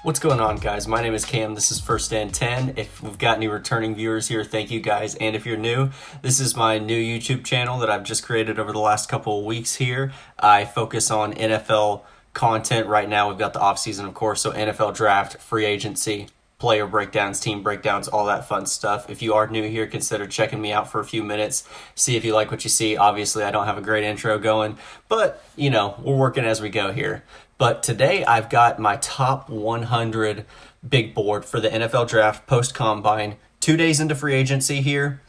What's going on, guys? My name is Cam. This is First and 10. If we've got any returning viewers here, thank you guys. And if you're new, this is my new YouTube channel that I've just created over the last couple of weeks here. I focus on NFL content right now. We've got the offseason, of course, so NFL draft, free agency, player breakdowns, team breakdowns, all that fun stuff. If you are new here, consider checking me out for a few minutes. See if you like what you see. Obviously, I don't have a great intro going, but, we're working as we go here. But today I've got my top 100 big board for the NFL draft post-combine. 2 days into free agency here.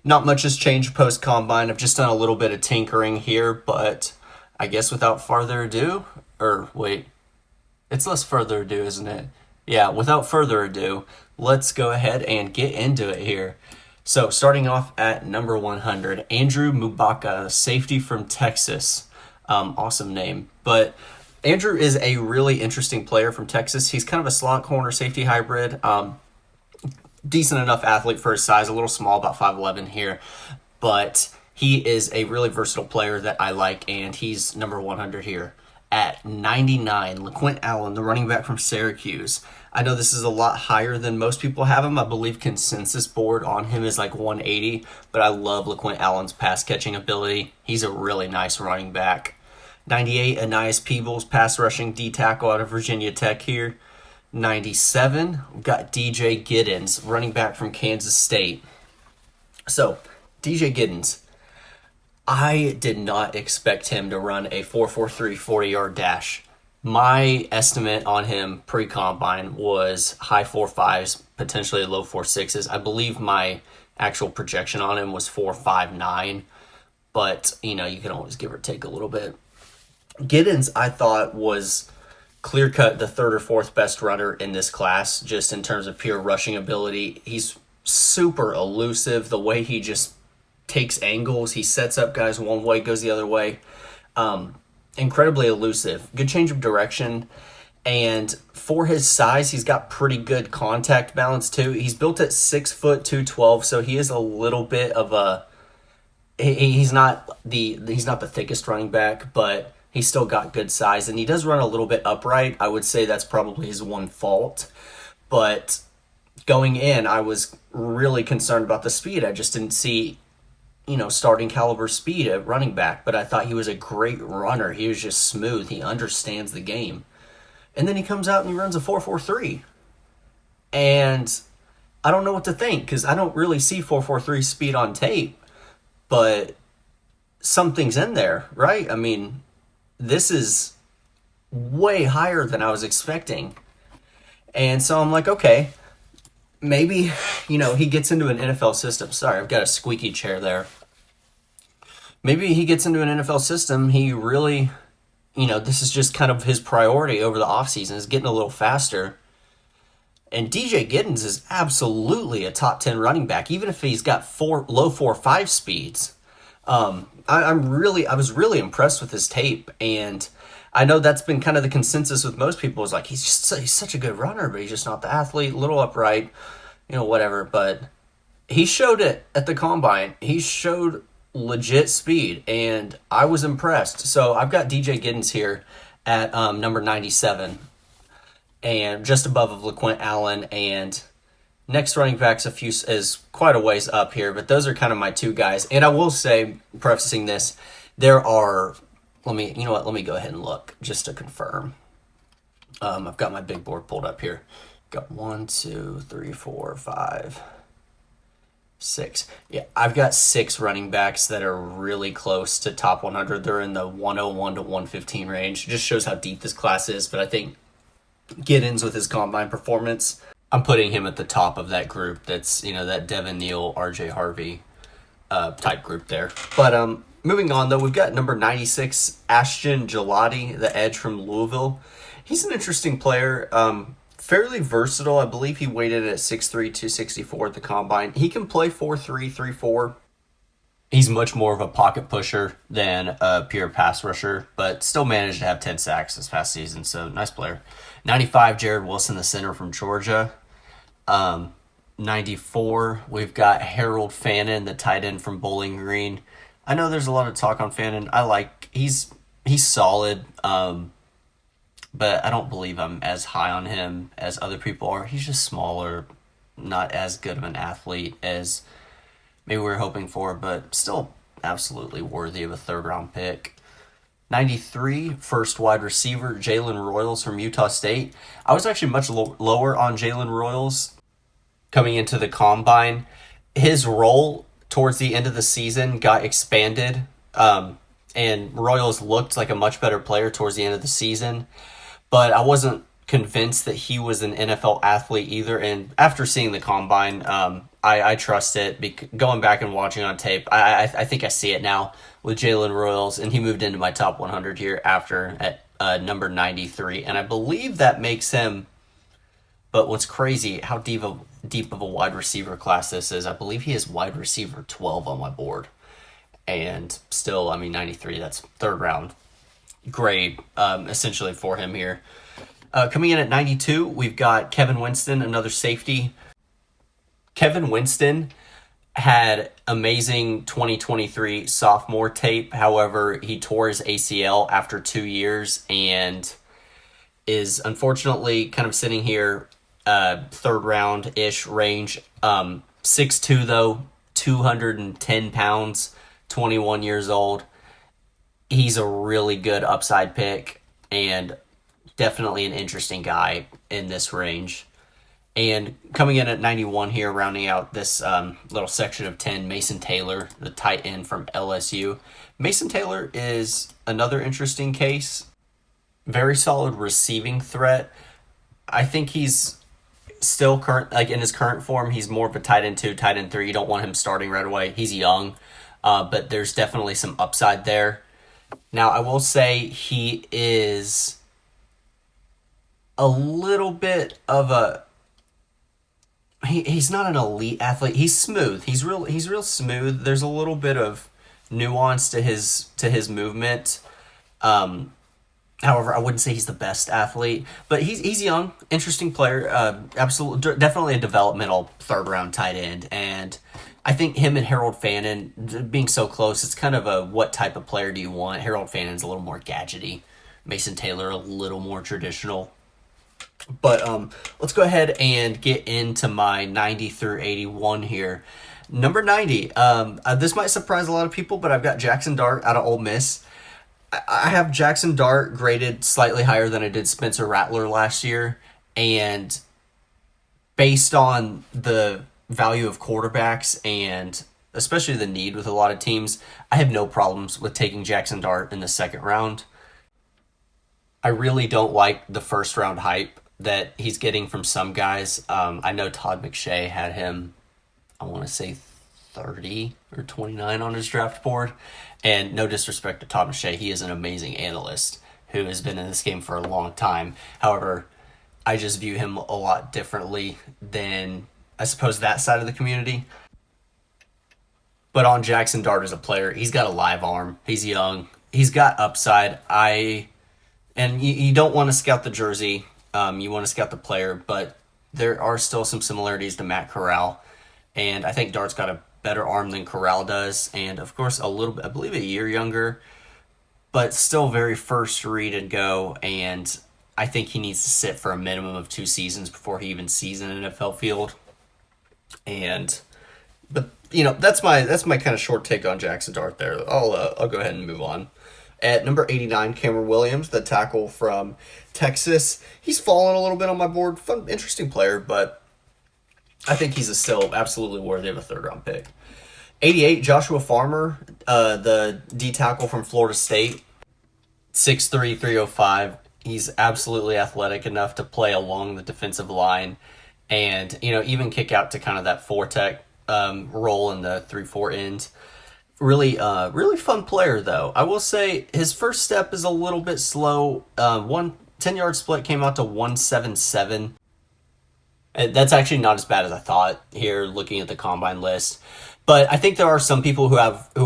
Not much has changed post-combine. I've just done a little bit of tinkering here, but I guess without further ado, it's less further ado, isn't it? Yeah, without further ado, let's go ahead and get into it here. So starting off at number 100, Andrew Mubaka, safety from Texas. Awesome name. But Andrew is a really interesting player from Texas. He's kind of a slot corner safety hybrid. Decent enough athlete for his size, a little small, about 5'11" here. But he is a really versatile player that I like, and he's number 100 here. At 99, LaQuint Allen, the running back from Syracuse. I know this is a lot higher than most people have him. I believe consensus board on him is like 180, but I love LaQuint Allen's pass catching ability. He's a really nice running back. 98, Ainias Peebles, pass rushing D tackle out of Virginia Tech here. 97, we've got DJ Giddens, running back from Kansas State. So, DJ Giddens, I did not expect him to run a 4.43 40-yard dash. My estimate on him pre-combine was high 4.5s, potentially low 4.6s. I believe my actual projection on him was 4.59, but, you can always give or take a little bit. Giddens, I thought, was clear-cut the third or fourth best runner in this class, just in terms of pure rushing ability. He's super elusive, the way he just takes angles. He sets up guys one way, goes the other way. Incredibly elusive. Good change of direction. And for his size, he's got pretty good contact balance too. He's built at 6 foot 212, so he is a little bit of a... He's not the thickest running back, but he's still got good size, and he does run a little bit upright. I would say that's probably his one fault. But going in, I was really concerned about the speed. I just didn't see starting caliber speed at running back, but I thought he was a great runner. He was just smooth. He understands the game. And then he comes out and he runs a 4.43. And I don't know what to think, because I don't really see 4.43 speed on tape, but something's in there, right? I mean, this is way higher than I was expecting. And so I'm like, okay, maybe, he gets into an NFL system. Sorry, I've got a squeaky chair there. Maybe he gets into an NFL system. He really, this is just kind of his priority over the offseason, is getting a little faster. And DJ Giddens is absolutely a top 10 running back, even if he's got low 4.5 speeds. I was really impressed with his tape, and I know that's been kind of the consensus with most people, is like, he's such a good runner, but he's just not the athlete, a little upright, whatever. But he showed it at the combine. He showed legit speed, and I was impressed. So I've got DJ Giddens here at number 97, and just above of LaQuint Allen, and next running back's is quite a ways up here, but those are kind of my two guys. And I will say, prefacing this, there are, let me go ahead and look just to confirm. I've got my big board pulled up here. Got 1, 2, 3, 4, 5, 6. Yeah, I've got 6 running backs that are really close to top 100. They're in the 101 to 115 range. It just shows how deep this class is, but I think Giddens, with his combine performance, I'm putting him at the top of that group. That's, that Devin Neal, RJ Harvey type group there. But moving on, though, we've got number 96, Ashton Gelati, the edge from Louisville. He's an interesting player, fairly versatile. I believe he weighted at 6'3", 264 at the combine. He can play 4'3", 3'4". He's much more of a pocket pusher than a pure pass rusher, but still managed to have 10 sacks this past season, so nice player. 95, Jared Wilson, the center from Georgia. 94, we've got Harold Fannin, the tight end from Bowling Green. I know there's a lot of talk on Fannin. He's solid, but I don't believe I'm as high on him as other people are. He's just smaller, not as good of an athlete as maybe we were hoping for, but still absolutely worthy of a third round pick. 93, first wide receiver, Jalen Royals from Utah State. I was actually much lower on Jalen Royals coming into the combine. His role towards the end of the season got expanded, and Royals looked like a much better player towards the end of the season, but I wasn't convinced that he was an NFL athlete either. And after seeing the combine, I trust it. Going back and watching on tape, I think I see it now with Jalen Royals, and he moved into my top 100 here after at number 93, and I believe that makes him. But what's crazy, how deep of a wide receiver class this is. I believe he is wide receiver 12 on my board, and still, I mean, 93. That's third round grade, essentially for him here. Coming in at 92, we've got Kevin Winston, another safety. Kevin Winston had amazing 2023 sophomore tape. However, he tore his ACL after 2 years and is unfortunately kind of sitting here third round-ish range. 6'2", though, 210 pounds, 21 years old. He's a really good upside pick and definitely an interesting guy in this range. And coming in at 91 here, rounding out this little section of 10, Mason Taylor, the tight end from LSU. Mason Taylor is another interesting case. Very solid receiving threat. I think he's still current, like in his current form, he's more of a tight end 2, tight end 3. You don't want him starting right away. He's young, but there's definitely some upside there. Now, I will say he is a little bit of a... He's not an elite athlete. He's smooth. He's real smooth. There's a little bit of nuance to his movement. However, I wouldn't say he's the best athlete, but he's young, interesting player. Absolutely, definitely a developmental third round tight end. And I think him and Harold Fannin being so close, it's kind of a what type of player do you want? Harold Fannin's a little more gadgety. Mason Taylor a little more traditional. But let's go ahead and get into my 90 through 81 here. Number 90. This might surprise a lot of people, but I've got Jackson Dart out of Ole Miss. I have Jackson Dart graded slightly higher than I did Spencer Rattler last year. And based on the value of quarterbacks and especially the need with a lot of teams, I have no problems with taking Jackson Dart in the second round. I really don't like the first round hype that he's getting from some guys. I know Todd McShay had him, I want to say 30 or 29 on his draft board. And no disrespect to Todd McShay, he is an amazing analyst who has been in this game for a long time. However, I just view him a lot differently than, I suppose, that side of the community. But on Jackson Dart as a player, he's got a live arm. He's young. He's got upside. And you don't want to scout the jersey. You want to scout the player, but there are still some similarities to Matt Corral. And I think Dart's got a better arm than Corral does. And, of course, a little bit, I believe a year younger, but still very first read and go. And I think he needs to sit for a minimum of 2 seasons before he even sees an NFL field. But that's my kind of short take on Jackson Dart there. I'll go ahead and move on. At number 89, Cameron Williams, the tackle from Texas. He's fallen a little bit on my board. Fun, interesting player, but I think he's still absolutely worthy of a third-round pick. 88, Joshua Farmer, the D tackle from Florida State. 6'3", 305. He's absolutely athletic enough to play along the defensive line and, even kick out to kind of that 4-tech role in the 3-4 end. Really fun player, though. I will say his first step is a little bit slow. 10-yard split came out to 177. That's actually not as bad as I thought here, looking at the combine list. But I think there are some people who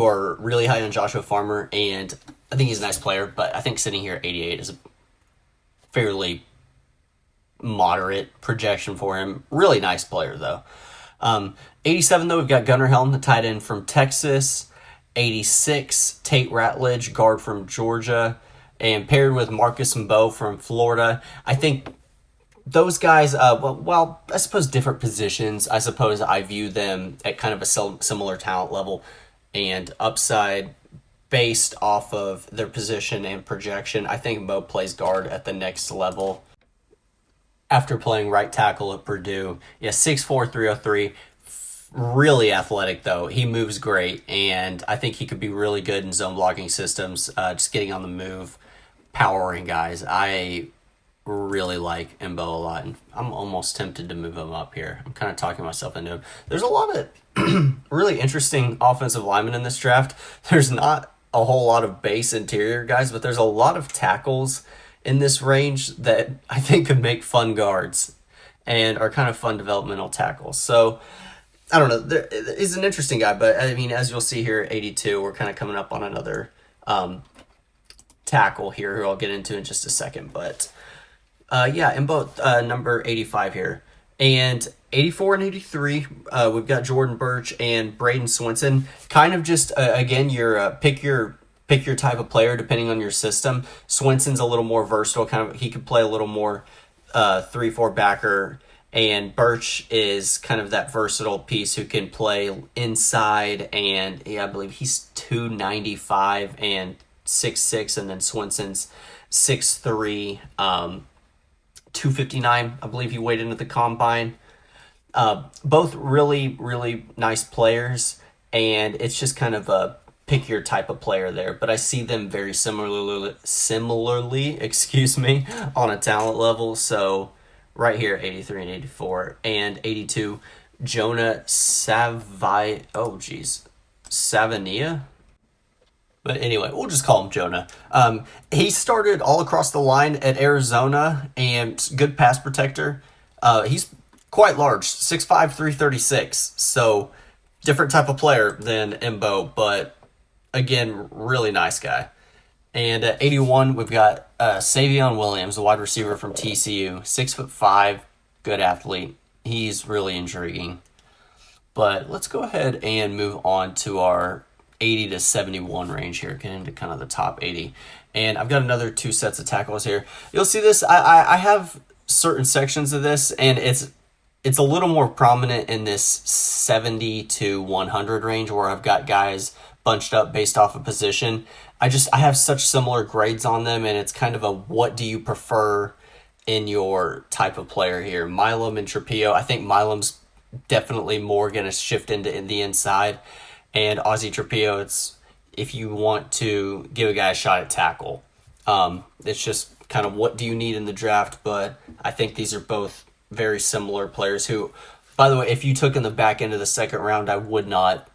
are really high on Joshua Farmer, and I think he's a nice player. But I think sitting here at 88 is a fairly moderate projection for him. Really nice player, though. 87, though, we've got Gunnar Helm, the tight end from Texas. 86, Tate Ratledge, guard from Georgia. and paired with Marcus Mbow from Florida. I think those guys, well, I suppose different positions. I suppose I view them at kind of a similar talent level and upside based off of their position and projection. I think Mo plays guard at the next level after playing right tackle at Purdue. Yeah, 6'4", 303. Really athletic, though. He moves great, and I think he could be really good in zone blocking systems, just getting on the move, powering guys. I really like Embo a lot, and I'm almost tempted to move him up here. I'm kind of talking myself into him. There's a lot of really interesting offensive linemen in this draft. There's not a whole lot of base interior guys, but there's a lot of tackles in this range that I think could make fun guards and are kind of fun developmental tackles. So I don't know. He's an interesting guy, but I mean, as you'll see here at 82, we're kind of coming up on another tackle here who I'll get into in just a second. But yeah, in both number 85 here. And 84 and 83, we've got Jordan Birch and Braden Swinson. Kind of just, again, your pick your type of player depending on your system. Swinson's a little more versatile. Kind of, he could play a little more 3-4 backer. And Birch is kind of that versatile piece who can play inside. And yeah, I believe he's 295 and 6'6", and then Swinson's 6'3", 259, I believe he weighed into the combine. Both really, really nice players, and it's just kind of a pick your type of player there. But I see them very similarly, excuse me, on a talent level. So right here, 83 and 84, and 82, Jonah Savania. But anyway, we'll just call him Jonah. He started all across the line at Arizona and good pass protector. He's quite large, 6'5", 336. So different type of player than Embo, but again, really nice guy. And at 81, we've got Savion Williams, the wide receiver from TCU, 6'5", good athlete. He's really intriguing. But let's go ahead and move on to our 80 to 71 range here, getting into kind of the top 80. And I've got another two sets of tackles here. You'll see this. I have certain sections of this, and it's a little more prominent in this 70 to 100 range where I've got guys bunched up based off of position. I have such similar grades on them, and it's kind of a what do you prefer in your type of player here. Milam and Trapillo. I think Milam's definitely more going to shift into the inside. And Ozzie Trapillo, it's if you want to give a guy a shot at tackle. It's just kind of what do you need in the draft, but I think these are both very similar players who, by the way, if you took in the back end of the second round, I would not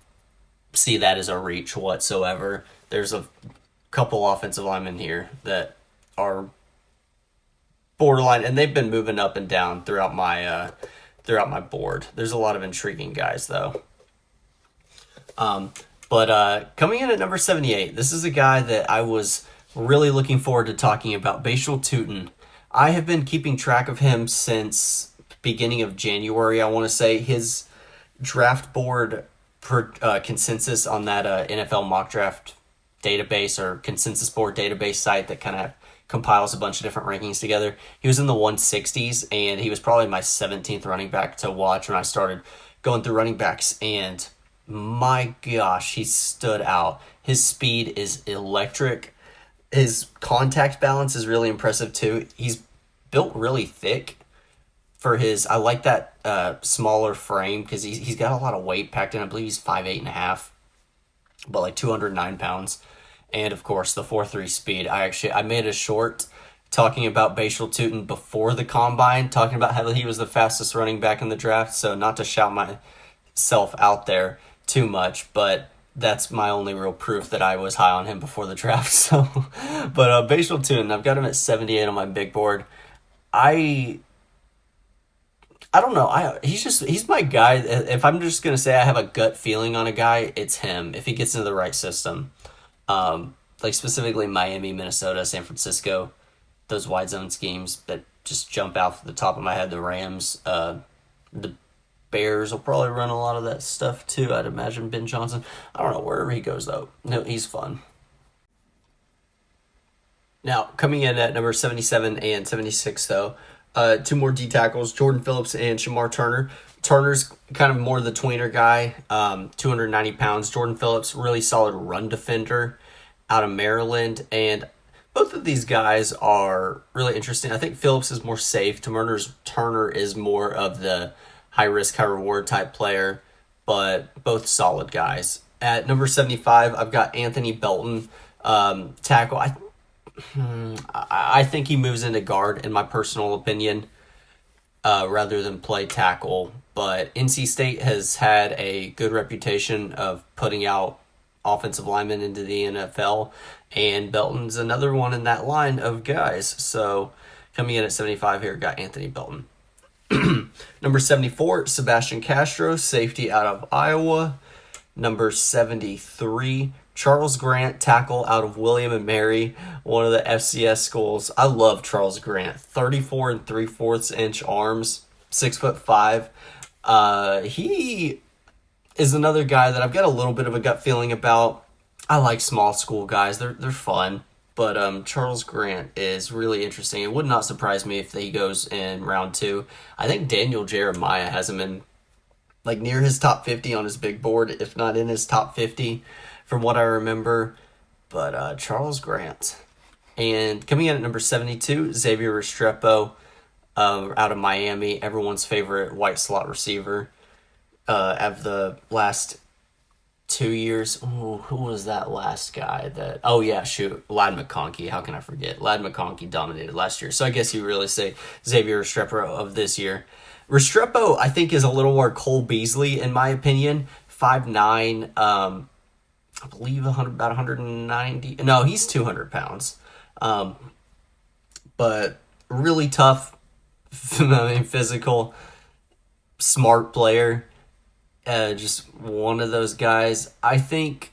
see that as a reach whatsoever. There's a couple offensive linemen here that are borderline, and they've been moving up and down throughout my board. There's a lot of intriguing guys, though. But coming in at number 78, this is a guy that I was really looking forward to talking about, Bashal Tutin. I have been keeping track of him since beginning of January, I want to say. His draft board consensus on that NFL mock draft database or consensus board database site that kind of compiles a bunch of different rankings together. He was in the 160s, and he was probably my 17th running back to watch when I started going through running backs, and my gosh, he stood out. His speed is electric. His contact balance is really impressive too. He's built really thick for his. I like that smaller frame because he's got a lot of weight packed in. I believe he's 5'8.5", but like 209 pounds. And of course the 4.3 speed. I made a short talking about Bashal Tutin before the combine, talking about how he was the fastest running back in the draft. So not to shout myself out there too much, but that's my only real proof that I was high on him before the draft. So, but Bashal Tutin, I've got him at 78 on my big board. I don't know. He's my guy. If I'm just gonna say I have a gut feeling on a guy, it's him. If he gets into the right system, like specifically Miami, Minnesota, San Francisco, those wide zone schemes that just jump out to the top of my head. The Rams, the Bears will probably run a lot of that stuff too. I'd imagine Ben Johnson. I don't know, wherever he goes though. No, he's fun. Now, coming in at number 77 and 76, though, two more D tackles, Jordan Phillips and Shamar Turner. Turner's kind of more the tweener guy, 290 pounds. Jordan Phillips, really solid run defender out of Maryland. And both of these guys are really interesting. I think Phillips is more safe. Turner is more of the high risk, high reward type player, but both solid guys. At number 75, I've got Anthony Belton, tackle. I think he moves into guard, in my personal opinion, rather than play tackle. But NC State has had a good reputation of putting out offensive linemen into the NFL, and Belton's another one in that line of guys. So coming in at 75 here, got Anthony Belton. Number 74, Sebastian Castro, safety out of Iowa. Number 73, Charles Grant, tackle out of William and Mary, one of the FCS schools. I love Charles Grant. 34 and 3/4 inch arms, 6'5". He is another guy that I've got a little bit of a gut feeling about. I like small school guys. They're fun. But Charles Grant is really interesting. It would not surprise me if he goes in round 2. I think Daniel Jeremiah has him in like near his top 50 on his big board, if not in his top 50 from what I remember. But Charles Grant. And coming in at number 72, Xavier Restrepo, out of Miami, everyone's favorite white slot receiver of the last 2 years. Ooh, who was that last guy? Lad McConkey. How can I forget? Lad McConkey dominated last year. So I guess you really say Xavier Restrepo of this year. Restrepo, I think, is a little more Cole Beasley, in my opinion. 5'9", I believe about 190. No, he's 200 pounds. But really tough, physical, smart player. Just one of those guys. I think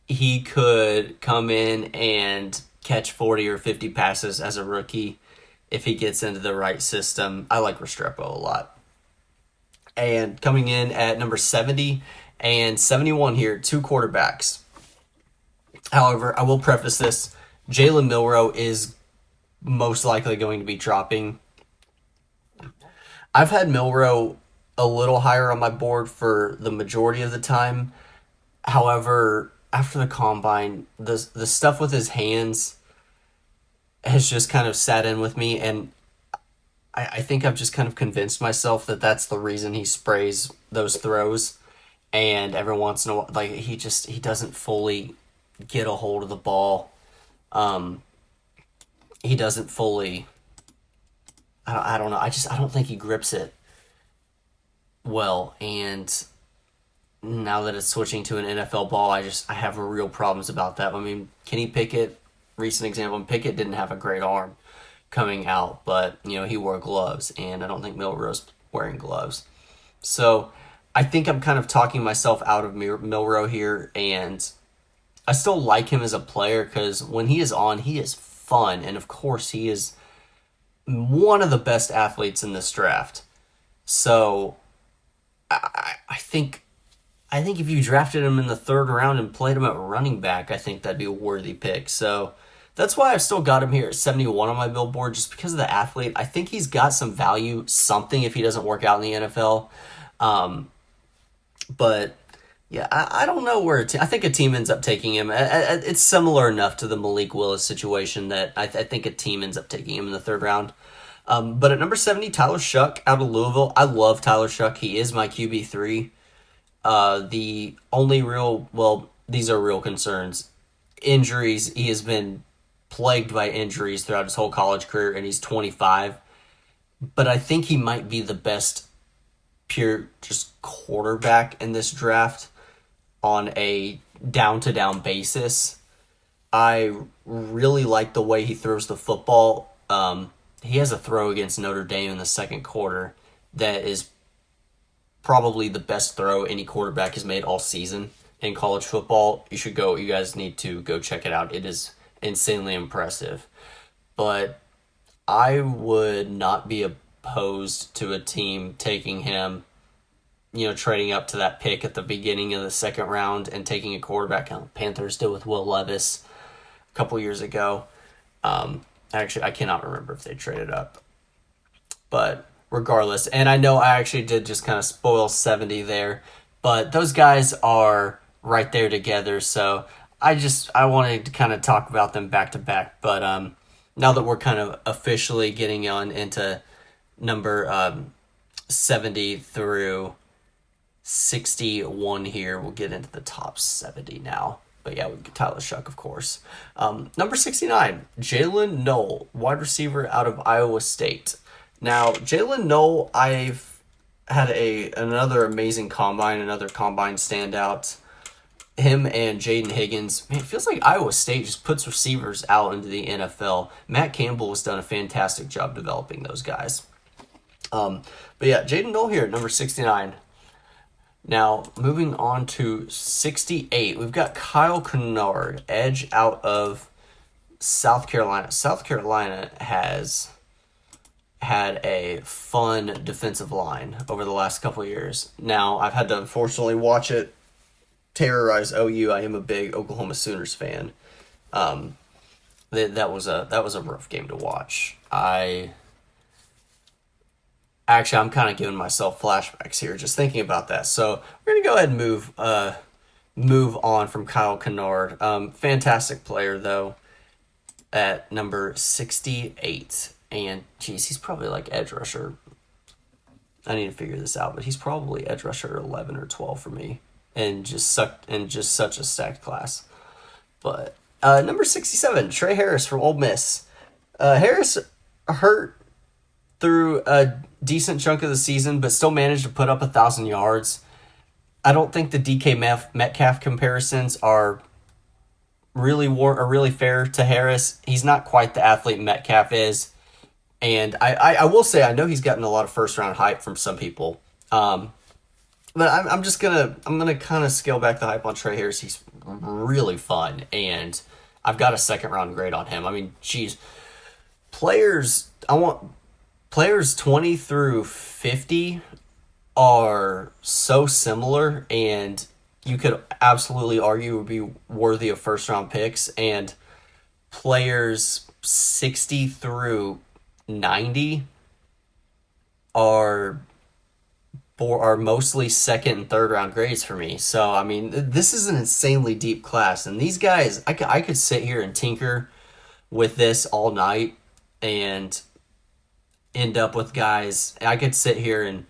he could come in and catch 40 or 50 passes as a rookie if he gets into the right system. I like Restrepo a lot. And coming in at number 70 and 71 here, two quarterbacks. However, I will preface this. Jalen Milroe is most likely going to be dropping. I've had Milroe a little higher on my board for the majority of the time. However, after the combine, the stuff with his hands has just kind of sat in with me, and I think I've just kind of convinced myself that that's the reason he sprays those throws. And every once in a while, like he doesn't fully get a hold of the ball. He doesn't fully. I don't know. I don't think he grips it well. And now that it's switching to an NFL ball, I have real problems about that. I mean, Kenny Pickett, recent example, and Pickett didn't have a great arm coming out, but he wore gloves, and I don't think Milroe's wearing gloves. So I think I'm kind of talking myself out of Milroe here, and I still like him as a player because when he is on, he is fun, and of course he is one of the best athletes in this draft. So I think if you drafted him in the 3rd round and played him at running back, I think that'd be a worthy pick. So that's why I've still got him here at 71 on my billboard, just because of the athlete. I think he's got some value, something, if he doesn't work out in the NFL. But yeah, I don't know where I think a team ends up taking him. It's similar enough to the Malik Willis situation that I think a team ends up taking him in the 3rd round. But at number 70, Tyler Shuck out of Louisville. I love Tyler Shuck. He is my QB3. The only these are real concerns. Injuries. He has been plagued by injuries throughout his whole college career, and he's 25. But I think he might be the best pure just quarterback in this draft on a down-to-down basis. I really like the way he throws the football. He has a throw against Notre Dame in the 2nd quarter that is probably the best throw any quarterback has made all season in college football. You guys need to go check it out. It is insanely impressive. But I would not be opposed to a team taking him, trading up to that pick at the beginning of the 2nd round and taking a quarterback. Panthers did with Will Levis a couple years ago. Actually, I cannot remember if they traded up, but regardless, and I know I actually did just kind of spoil 70 there, but those guys are right there together. So I wanted to kind of talk about them back to back, but now that we're kind of officially getting on into number 70 through 61 here, we'll get into the top 70 now. But yeah, we get Tyler Shuck, of course. Number 69, Jalen Noel, wide receiver out of Iowa State. Now, Jalen Noel, I've had another amazing combine, another combine standout. Him and Jaden Higgins. Man, it feels like Iowa State just puts receivers out into the NFL. Matt Campbell has done a fantastic job developing those guys. But yeah, Jaden Noel here, number 69. Now, moving on to 68, we've got Kyle Kennard, edge out of South Carolina. South Carolina has had a fun defensive line over the last couple of years. Now, I've had to unfortunately watch it terrorize OU. I am a big Oklahoma Sooners fan. That was a rough game to watch. I'm kind of giving myself flashbacks here just thinking about that. So we're gonna go ahead and move on from Kyle Kennard. Fantastic player though, at number 68. And geez, he's probably like edge rusher. I need to figure this out, but he's probably edge rusher 11 or 12 for me, and just such a stacked class. But number 67, Trey Harris from Ole Miss. Harris hurt through a decent chunk of the season, but still managed to put up 1,000 yards. I don't think the DK Metcalf comparisons are really fair to Harris. He's not quite the athlete Metcalf is. And I will say, I know he's gotten a lot of first round hype from some people. But I'm gonna kind of scale back the hype on Trey Harris. He's really fun, and I've got a second round grade on him. I mean, geez, players 20 through 50 are so similar, and you could absolutely argue would be worthy of first round picks, and players 60 through 90 are mostly second and third round grades for me. So I mean, this is an insanely deep class, and these guys, I could sit here and tinker with this all night and end up with guys. I could sit here and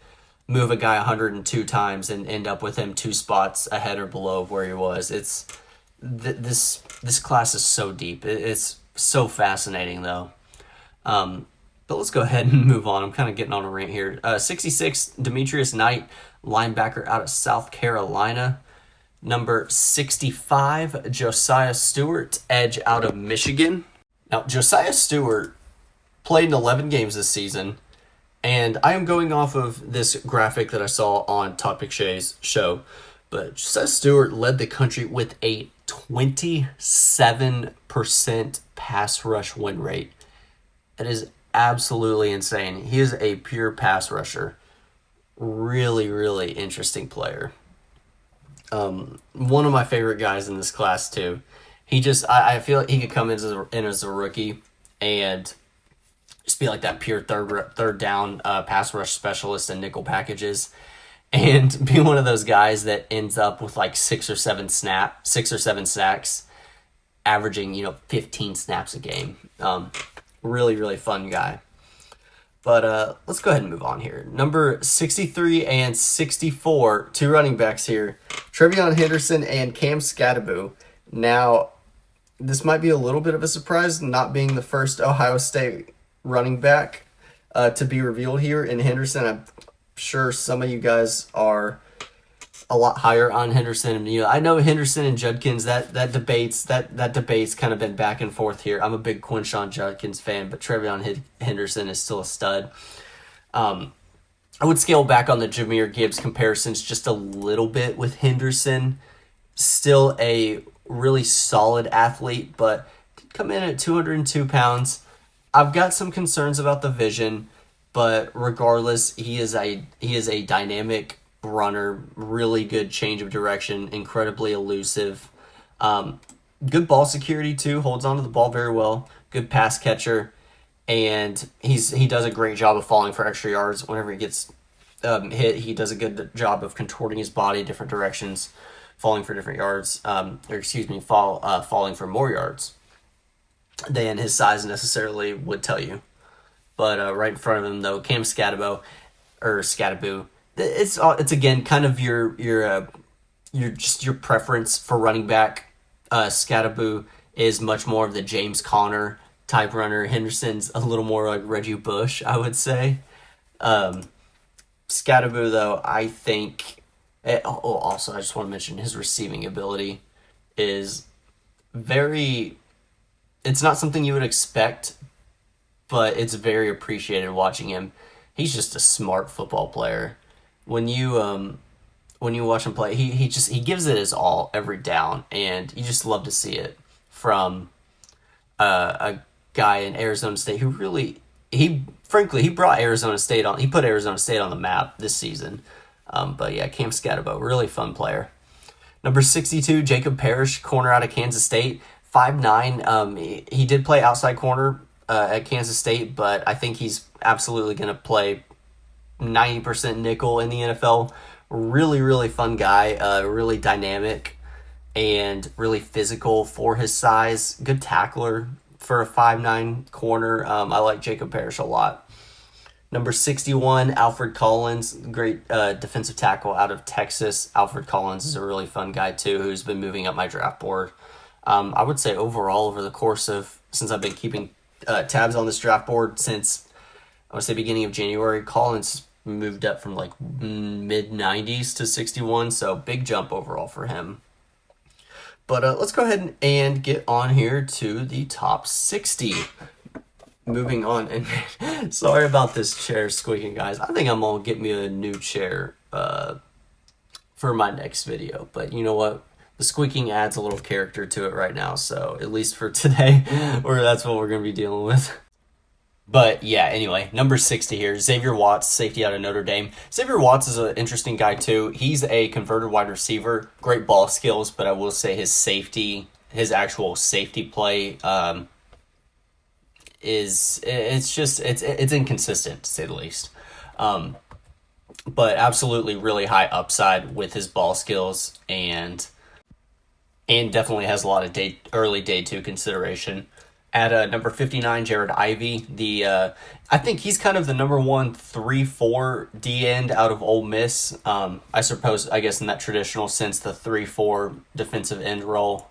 move a guy 102 times and end up with him 2 spots ahead or below of where he was. It's this class is so deep. It's so fascinating though. But let's go ahead and move on. I'm kind of getting on a rant here. 66, Demetrius Knight, linebacker out of South Carolina. Number 65, Josiah Stewart, edge out of Michigan. Now, Josiah Stewart played in 11 games this season, and I am going off of this graphic that I saw on Todd McShay's show. But Josiah Stewart led the country with a 27% pass rush win rate. That is absolutely insane. He is a pure pass rusher. Really interesting player. One of my favorite guys in this class too. I feel like he could come in as a rookie and just be like that pure third down pass rush specialist in nickel packages, and be one of those guys that ends up with like 6 or 7 sacks, averaging 15 snaps a game. Really fun guy. But let's go ahead and move on here. Number 63 and 64, 2 running backs here. Trevion Henderson and Cam Skattebo. Now, this might be a little bit of a surprise, not being the first Ohio State running back to be revealed here. In Henderson, I'm sure some of you guys are a lot higher on Henderson. I know Henderson and Judkins, that debate's kind of been back and forth here. I'm a big Quinshon Judkins fan, but Trevion Henderson is still a stud. I would scale back on the Jahmyr Gibbs comparisons just a little bit with Henderson. Still a really solid athlete, but did come in at 202 pounds. I've got some concerns about the vision, but regardless, he is a dynamic runner, really good change of direction, incredibly elusive. Good ball security too, holds onto the ball very well. good pass catcher, and he does a great job of falling for extra yards whenever he gets hit. He does a good job of contorting his body different directions, falling for different yards, falling for more yards than his size necessarily would tell you. But right in front of him, though, Cam Skattebo, it's again kind of your preference for running back. Skattebo is much more of the James Conner type runner. Henderson's a little more like Reggie Bush, I would say. Skattebo, though, I think. Also, I just want to mention his receiving ability is very. It's not something you would expect, but it's very appreciated watching him. He's just a smart football player. When you watch him play, he gives it his all every down, and you just love to see it from a guy in Arizona State who really he brought Arizona State on. He put Arizona State on the map this season. But yeah, Cam Skattebo, really fun player. Number 62, Jacob Parrish, corner out of Kansas State, 5'9". He did play outside corner at Kansas State, but I think he's absolutely going to play 90% nickel in the NFL. Really, really fun guy, really dynamic and really physical for his size. Good tackler for a 5'9" corner. I like Jacob Parrish a lot. Number 61, Alfred Collins, great defensive tackle out of Texas. Alfred Collins is a really fun guy too, who's been moving up my draft board. I would say overall over the course of, since I've been keeping tabs on this draft board since, I would say beginning of January, Collins moved up from like mid-90s to 61, so big jump overall for him. But let's go ahead and get on here to the top 60. Moving on, and sorry about this chair squeaking, guys. I think I'm gonna get me a new chair for my next video. But you know what? The squeaking adds a little character to it right now, so at least for today, or that's what we're gonna be dealing with. But yeah, anyway, number 60 here, Xavier Watts, safety out of Notre Dame. Xavier Watts is an interesting guy too. He's a converted wide receiver, great ball skills, but I will say his actual safety play, it's inconsistent to say the least. But absolutely really high upside with his ball skills and definitely has a lot of early day 2 consideration. At number 59, Jared Ivey. I think he's kind of the number 1 3-4 D end out of Ole Miss. I guess in that traditional sense, the 3-4 defensive end role.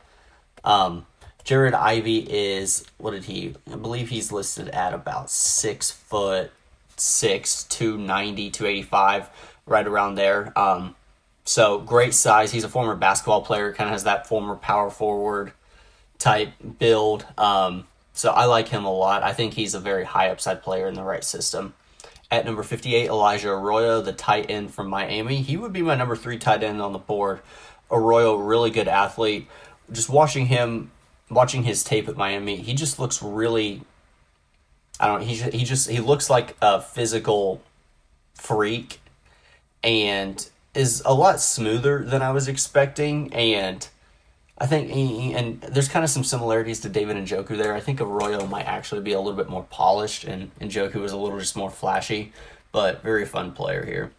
Jared Ivey is, I believe he's listed at about 6'6", 290, 285, right around there. So great size. He's a former basketball player, kind of has that former power forward type build. So I like him a lot. I think he's a very high upside player in the right system. At number 58, Elijah Arroyo, the tight end from Miami. He would be my number 3 tight end on the board. Arroyo, really good athlete. Just watching his tape at Miami, he just looks really, he looks like a physical freak and is a lot smoother than I was expecting. And I think and there's kind of some similarities to David Njoku there. I think Arroyo might actually be a little bit more polished, and Njoku was a little just more flashy, but very fun player here.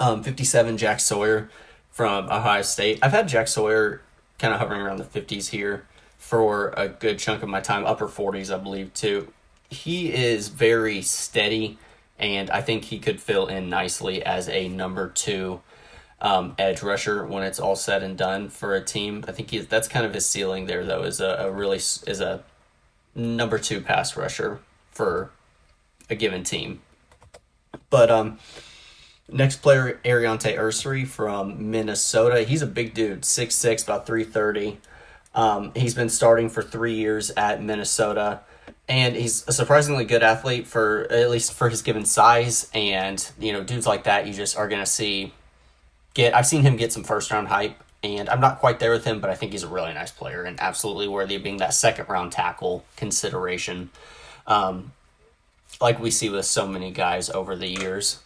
57, Jack Sawyer from Ohio State. I've had Jack Sawyer kind of hovering around the 50s here for a good chunk of my time, upper 40s, I believe, too. He is very steady, and I think he could fill in nicely as a number 2 edge rusher when it's all said and done for a team. I think that's kind of his ceiling there, though, is a number 2 pass rusher for a given team. But next player, Ariante Ursary from Minnesota. He's a big dude, 6'6", about 330. He's been starting for 3 years at Minnesota, and he's a surprisingly good athlete for at least for his given size. And dudes like that, you just are gonna see. I've seen him get some first round hype, and I'm not quite there with him, but I think he's a really nice player and absolutely worthy of being that second round tackle consideration, like we see with so many guys over the years.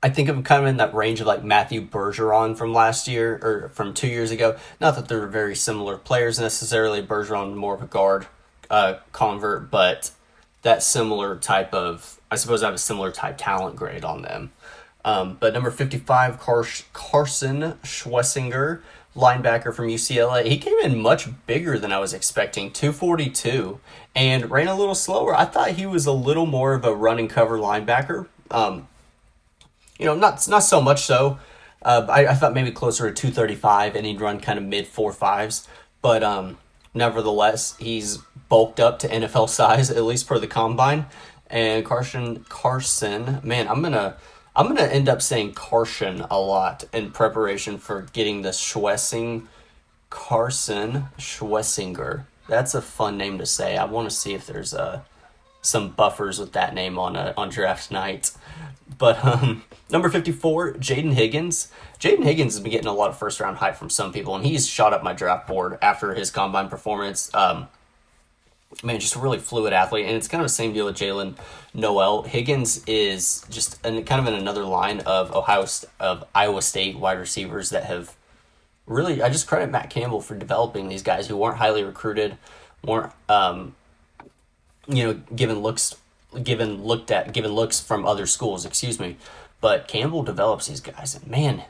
I think I'm kind of in that range of like Matthew Bergeron from last year or from 2 years ago. Not that they're very similar players necessarily. Bergeron more of a guard, convert, but that similar type of, I suppose I have a similar type talent grade on them. But number 55, Carson Schwessinger, linebacker from UCLA. He came in much bigger than I was expecting, 242, and ran a little slower. I thought he was a little more of a run and cover linebacker. Not so much so. I thought maybe closer to 235, and he'd run kind of mid 4.5s. But nevertheless, he's bulked up to NFL size, at least per the combine. And Carson, man, I'm gonna end up saying Carson a lot in preparation for getting the Carson Schwessinger. That's a fun name to say. I want to see if there's some buffers with that name on draft night. But number 54, Jaden Higgins. Jaden Higgins has been getting a lot of first round hype from some people, and he's shot up my draft board after his combine performance. Just a really fluid athlete, and it's kind of the same deal with Jalen Noel. Higgins is just kind of in another line of Iowa State wide receivers that have really, I just credit Matt Campbell for developing these guys who weren't highly recruited, weren't given looks from other schools, excuse me. But Campbell develops these guys, and man,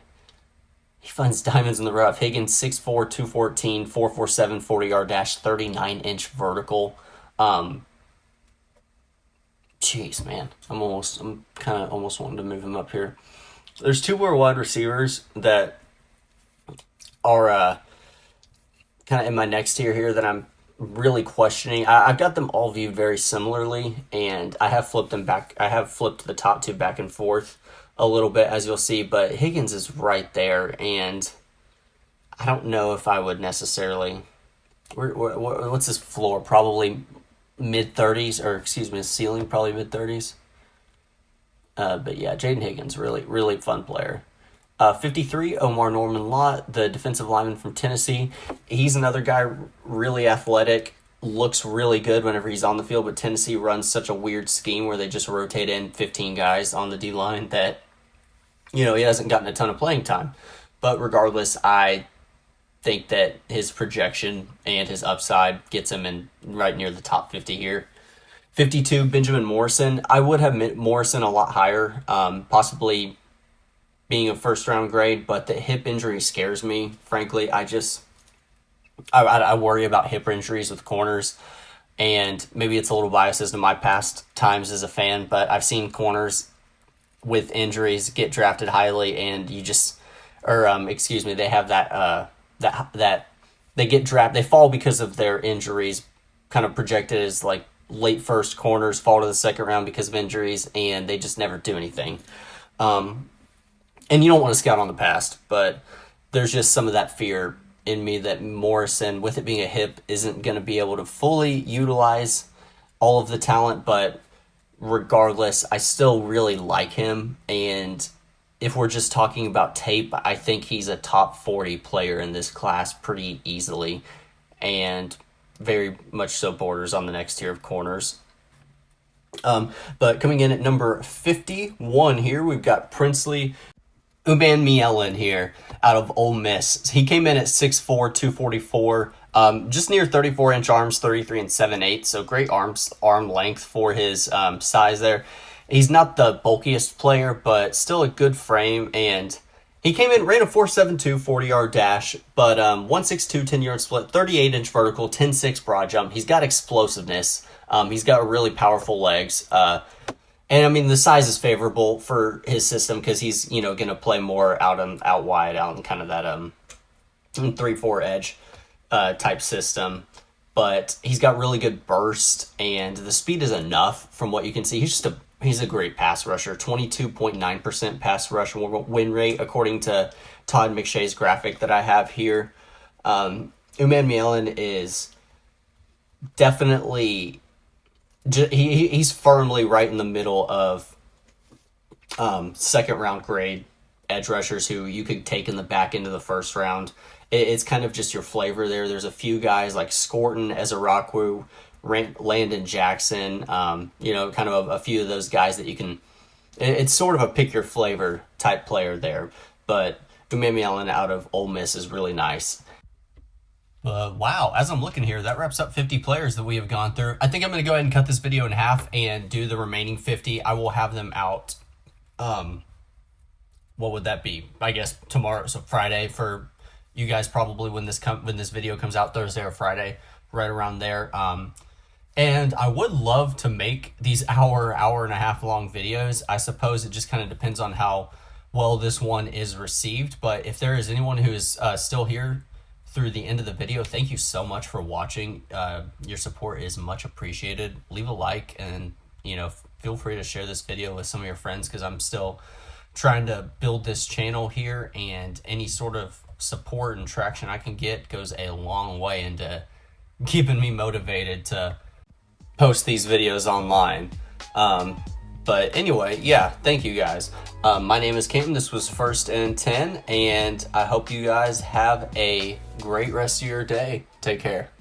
he finds diamonds in the rough. Higgins, 6'4", 214, 4.47 40-yard dash, 39-inch vertical. Jeez, man. I'm kind of almost wanting to move him up here. There's two more wide receivers that are kind of in my next tier here that I'm really questioning. I've got them all viewed very similarly, and I have flipped them back. I have flipped the top two back and forth a little bit, as you'll see, but Higgins is right there, and I don't know if I would necessarily. What's his floor? Probably mid-30s, or excuse me, his ceiling probably mid-30s. But yeah, Jaden Higgins, really, really fun player. 53, Omar Norman Lott, the defensive lineman from Tennessee. He's another guy, really athletic, looks really good whenever he's on the field, but Tennessee runs such a weird scheme where they just rotate in 15 guys on the D-line that, he hasn't gotten a ton of playing time. But regardless, I think that his projection and his upside gets him in right near the top 50 here. 52, Benjamin Morrison. I would have Morrison a lot higher, possibly being a first-round grade, but the hip injury scares me. Frankly, I worry about hip injuries with corners, and maybe it's a little biased as to my past times as a fan, but I've seen corners with injuries get drafted highly, and they have that they get drafted, they fall because of their injuries, kind of projected as like late first corners fall to the second round because of injuries, and they just never do anything. And you don't want to scout on the past, but there's just some of that fear in me that Morrison, with it being a hip, isn't going to be able to fully utilize all of the talent. But regardless, I still really like him. And if we're just talking about tape, I think he's a top 40 player in this class pretty easily, and very much so borders on the next tier of corners. But coming in at number 51 here, we've got Princely Umanmielen here out of Ole Miss. He came in at 6'4", 244, just near 34-inch arms, 33 and 7/8, so great arm length for his size there. He's not the bulkiest player, but still a good frame, and he came in, ran a 4.72 40-yard dash, but 1.62 10-yard split, 38-inch vertical, 10.6 broad jump. He's got explosiveness. He's got really powerful legs. And I mean, the size is favorable for his system because he's, going to play more out wide, out in kind of that 3-4 edge type system. But he's got really good burst, and the speed is enough from what you can see. He's a great pass rusher. 22.9% pass rush win rate according to Todd McShay's graphic that I have here. Umanmielen is definitely. He's firmly right in the middle of second round grade edge rushers who you could take in the back end of the first round. It's kind of just your flavor there. There's a few guys like Scorton, Ezaraku, Landon Jackson, kind of a few of those guys that you can. It's sort of a pick your flavor type player there, but Umanmielen out of Ole Miss is really nice. Wow, as I'm looking here, that wraps up 50 players that we have gone through. I think I'm going to go ahead and cut this video in half and do the remaining 50. I will have them out. What would that be? I guess tomorrow, so Friday for you guys, probably when this video comes out, Thursday or Friday, right around there. And I would love to make these hour and a half long videos. I suppose it just kind of depends on how well this one is received. But if there is anyone who is still here through the end of the video, thank you so much for watching. Your support is much appreciated. Leave a like and, feel free to share this video with some of your friends, because I'm still trying to build this channel here, and any sort of support and traction I can get goes a long way into keeping me motivated to post these videos online. But anyway, yeah, thank you guys. My name is Cameron. This was First and 10, and I hope you guys have a great rest of your day. Take care.